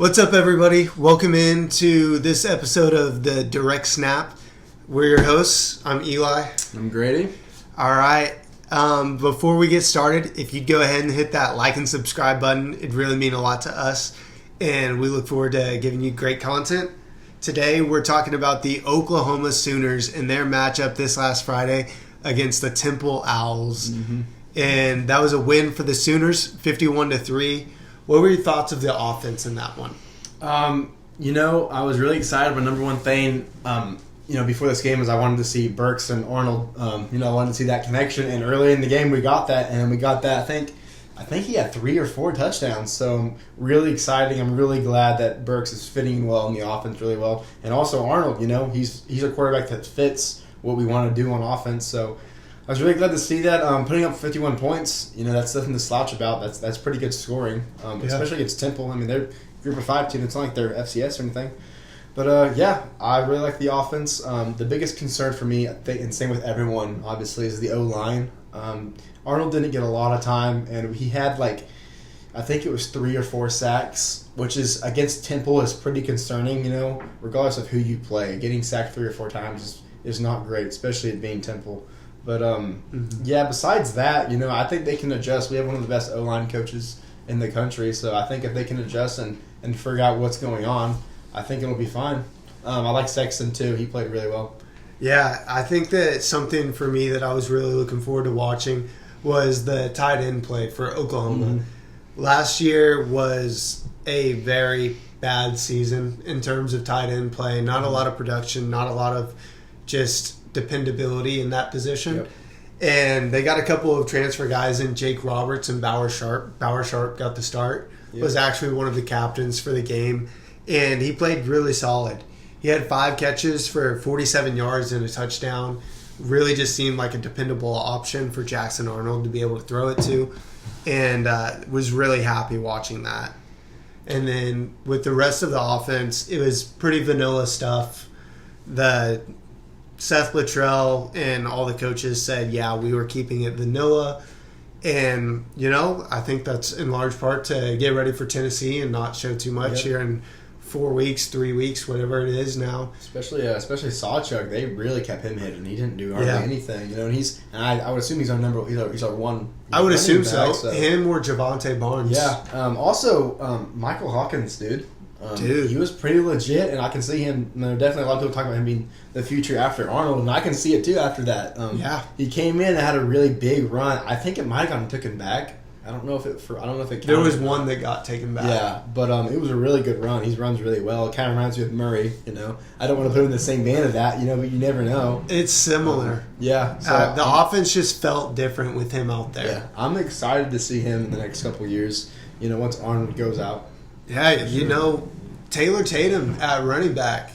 What's up, everybody? Welcome in to this episode of the Direct Snap. We're your hosts. I'm Eli. I'm Grady. All right. Before we get started, if you'd go ahead and hit that like and subscribe button, it'd really mean a lot to us. And we look forward to giving you great content. Today, we're talking about the Oklahoma Sooners and their matchup this last Friday against the Temple Owls. Mm-hmm. And that was a win for the Sooners, 51-3. What were your thoughts of the offense in that one? I was really excited. But number one thing, before this game was I wanted to see Burks and Arnold. I wanted to see that connection. And early in the game, we got that. And we got that. I think he had 3 or 4 touchdowns. So really exciting. I'm really glad that Burks is fitting well in the offense really well. And also Arnold, he's a quarterback that fits what we want to do on offense. So I was really glad to see that. Putting up 51 points, that's nothing to slouch about. That's pretty good scoring, especially against Temple. I mean, they're a Group of 5 team. It's not like they're FCS or anything. But, I really like the offense. The biggest concern for me, I think, and same with everyone, obviously, is the O-line. Arnold didn't get a lot of time, and he had, I think it was 3 or 4 sacks, which is, against Temple, is pretty concerning, regardless of who you play. Getting sacked 3 or 4 times is not great, especially it being Temple. But, besides that, I think they can adjust. We have one of the best O-line coaches in the country, so I think if they can adjust and figure out what's going on, I think it'll be fine. I like Sexton, too. He played really well. Yeah, I think that something for me that I was really looking forward to watching was the tight end play for Oklahoma. Mm-hmm. Last year was a very bad season in terms of tight end play. Not a lot of production, not a lot of just dependability in that position. Yep. And they got a couple of transfer guys in, Jake Roberts and Bauer Sharp. Bauer Sharp got the start, was actually one of the captains for the game, and he played really solid. He had 5 catches for 47 yards and a touchdown. Really just seemed like a dependable option for Jackson Arnold to be able to throw it to, and was really happy watching that. And then with the rest of the offense, it was pretty vanilla stuff. Seth Littrell and all the coaches said, we were keeping it vanilla. And, I think that's in large part to get ready for Tennessee and not show too much here in 4 weeks, 3 weeks, whatever it is now. Especially Sawchuk, they really kept him hidden. He didn't do hardly anything. And I would assume he's our number. He's our one. I would assume so. Him or Javonte Barnes. Yeah. Also, Michael Hawkins, dude. He was pretty legit, and I can see him. Definitely a lot of people talking about him being the future after Arnold, and I can see it too after that. He came in and had a really big run. I think it might have gotten taken back. I don't know if it counted. There was one that got taken back. Yeah, but it was a really good run. He runs really well. It kind of reminds me of Murray. I don't want to put him in the same band of that. But you never know. It's similar. So the offense just felt different with him out there. Yeah, I'm excited to see him in the next couple of years. Once Arnold goes out. Yeah, Taylor Tatum at running back,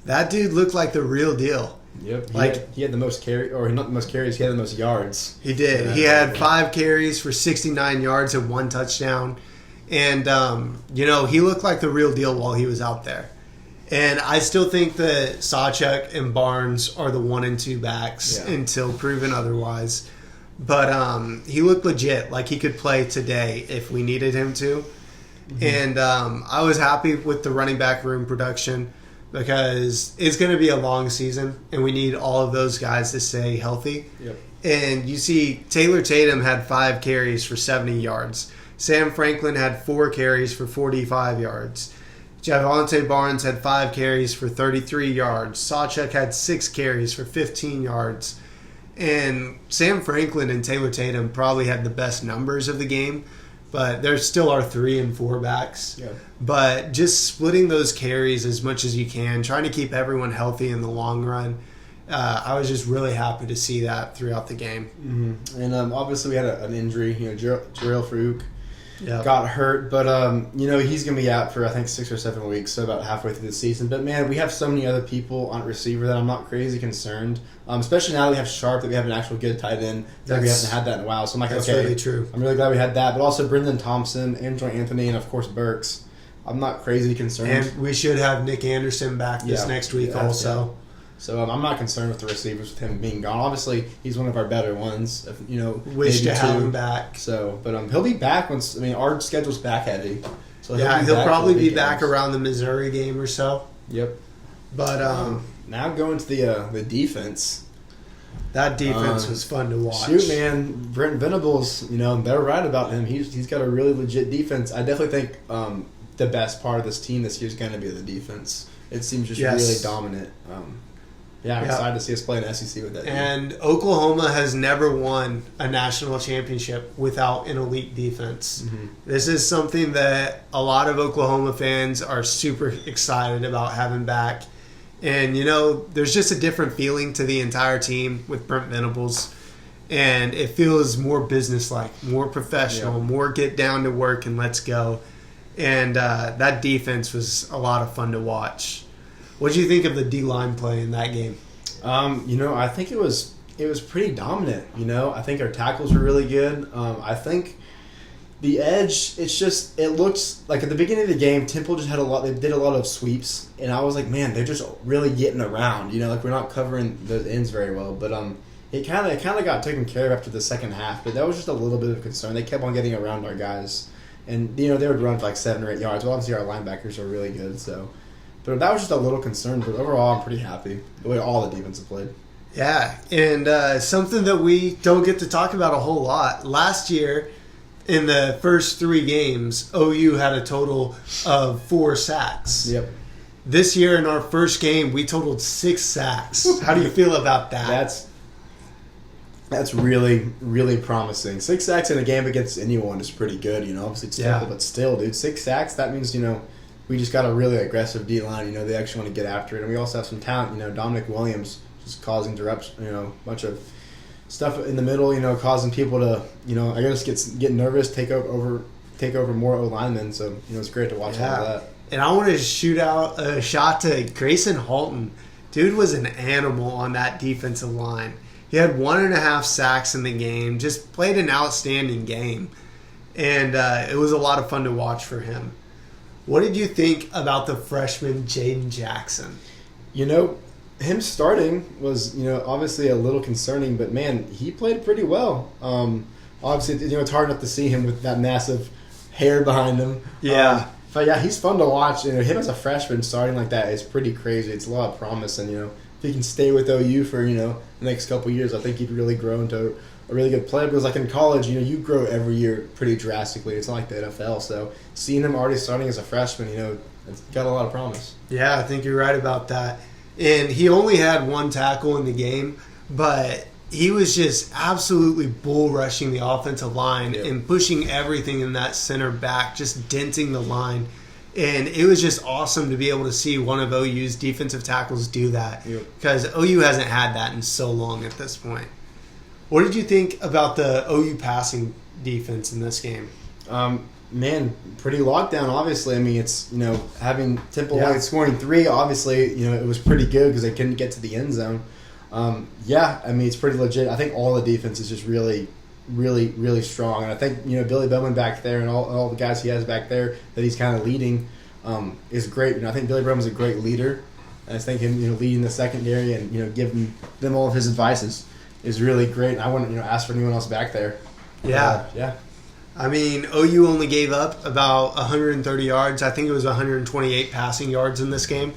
that dude looked like the real deal. Yep. He had the most carries, or not the most carries, he had the most yards. He did. He had 5 carries for 69 yards and 1 touchdown. And, he looked like the real deal while he was out there. And I still think that Sawchuk and Barnes are the 1 and 2 backs until proven otherwise. But he looked legit, like he could play today if we needed him to. Mm-hmm. And I was happy with the running back room production because it's going to be a long season, and we need all of those guys to stay healthy. Yep. And you see Taylor Tatum had 5 carries for 70 yards. Sam Franklin had 4 carries for 45 yards. Javonte Barnes had 5 carries for 33 yards. Sawchuk had 6 carries for 15 yards. And Sam Franklin and Taylor Tatum probably had the best numbers of the game, but there still are 3 and 4 backs. Yeah. But just splitting those carries as much as you can, trying to keep everyone healthy in the long run, I was just really happy to see that throughout the game. Mm-hmm. And obviously we had an injury. Jarrell Farouk got hurt, but he's going to be out for I think 6 or 7 weeks, so about halfway through the season. But man, we have so many other people on receiver that I'm not crazy concerned. Especially now that we have Sharp, that we have an actual good tight end. That we haven't had that in a while. So I'm like, that's okay, really true. I'm really glad we had that. But also Brendan Thompson, Andrew Anthony, and of course Burks. I'm not crazy concerned. And we should have Nick Anderson back this next week also. Yeah. So I'm not concerned with the receivers with him being gone. Obviously, he's one of our better ones. Wish to have him back. So, but he'll be back once. Our schedule's back heavy. So he'll probably be back games. around the Missouri game or so. Yep. But now going to the defense. that defense was fun to watch. Shoot, man, Brent Venables. They're right about him. He's got a really legit defense. I definitely think the best part of this team this year is going to be the defense. It seems just really dominant. I'm excited to see us play an SEC with that team. And Oklahoma has never won a national championship without an elite defense. Mm-hmm. This is something that a lot of Oklahoma fans are super excited about having back. And, there's just a different feeling to the entire team with Brent Venables. And it feels more businesslike, more professional, more get down to work and let's go. And that defense was a lot of fun to watch. What did you think of the D-line play in that game? I think it was pretty dominant. I think our tackles were really good. I think the edge, it looks like at the beginning of the game, Temple just had they did a lot of sweeps, and I was like, man, they're just really getting around. We're not covering the ends very well, but it kind of got taken care of after the second half. But that was just a little bit of concern. They kept on getting around our guys, and they would run for like 7 or 8 yards. Well, obviously our linebackers are really good, so. But that was just a little concern. But overall, I'm pretty happy the way all the defense have played. Yeah, and something that we don't get to talk about a whole lot. Last year, in the first 3 games, OU had a total of 4 sacks. Yep. This year, in our first game, we totaled 6 sacks. How do you feel about that? That's really, really promising. 6 sacks in a game against anyone is pretty good. Obviously it's Temple, but still, dude, 6 sacks. That means we just got a really aggressive D-line. They actually want to get after it. And we also have some talent. Dominic Williams just causing disruption, a bunch of stuff in the middle, causing people to, I guess get nervous, take over more O-linemen. So, it's great to watch all that. And I want to shoot out a shot to Grayson Halton. Dude was an animal on that defensive line. He had 1.5 sacks in the game, just played an outstanding game. And it was a lot of fun to watch for him. What did you think about the freshman Jaden Jackson? Him starting was, obviously a little concerning, but man, he played pretty well. Obviously, it's hard enough to see him with that massive hair behind him. Yeah. But yeah, he's fun to watch. Him as a freshman starting like that is pretty crazy. It's a lot of promise, and if he can stay with OU for the next couple of years, I think he'd really grow into a really good player. Because like in college, you grow every year pretty drastically. It's not like the NFL. So seeing him already starting as a freshman, it's got a lot of promise. Yeah, I think you're right about that. And he only had 1 tackle in the game, but he was just absolutely bull rushing the offensive line and pushing everything in that center back, just denting the line. And it was just awesome to be able to see one of OU's defensive tackles do that, because OU hasn't had that in so long at this point. What did you think about the OU passing defense in this game? Man, pretty locked down, obviously. I mean, it's, having Temple scoring 3, obviously, it was pretty good because they couldn't get to the end zone. It's pretty legit. I think all the defense is just really, really, really strong. And I think, Billy Bowman back there and all the guys he has back there that he's kind of leading is great. I think Billy Bowman's a great leader. And I think him, leading the secondary and, giving them all of his advice is really great. And I wouldn't, ask for anyone else back there. Yeah. I mean, OU only gave up about 130 yards. I think it was 128 passing yards in this game.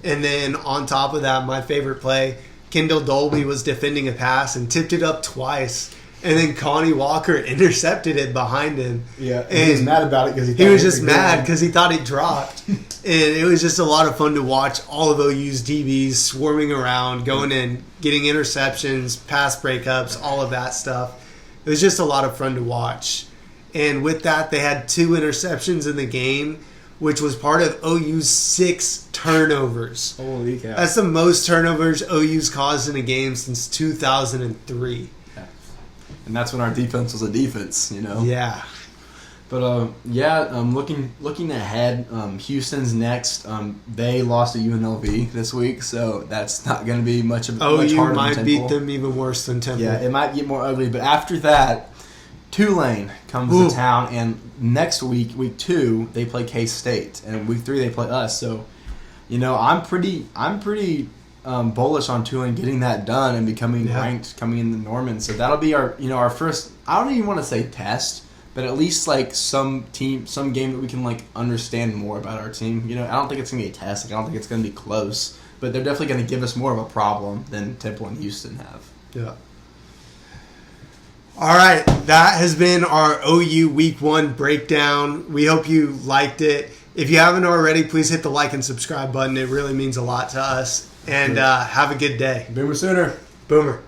And then on top of that, my favorite play, Kendall Dolby was defending a pass and tipped it up twice. And then Connie Walker intercepted it behind him. Yeah, and he was mad about it because he was just mad because he thought it dropped. And it was just a lot of fun to watch all of OU's DBs swarming around, going in, getting interceptions, pass breakups, all of that stuff. It was just a lot of fun to watch. And with that, they had 2 interceptions in the game, which was part of OU's 6 turnovers. Holy cow. That's the most turnovers OU's caused in a game since 2003. Yeah. And that's when our defense was a defense, Yeah. But, looking ahead, Houston's next. They lost to UNLV this week, so that's not going to be much harder OU than might Temple. beat them even worse than Temple. Yeah, it might get more ugly. But after that, Tulane comes to town, and next week, week 2, they play K-State, and week 3 they play us. So, I'm pretty bullish on Tulane getting that done and becoming ranked, coming in the Norman. So that'll be our first. I don't even want to say test, but at least like some game that we can like understand more about our team. You know, I don't think it's gonna be a test. Like, I don't think it's gonna be close, but they're definitely gonna give us more of a problem than Temple and Houston have. Yeah. All right, that has been our OU Week 1 breakdown. We hope you liked it. If you haven't already, please hit the like and subscribe button. It really means a lot to us. And have a good day. Boomer Sooner. Boomer.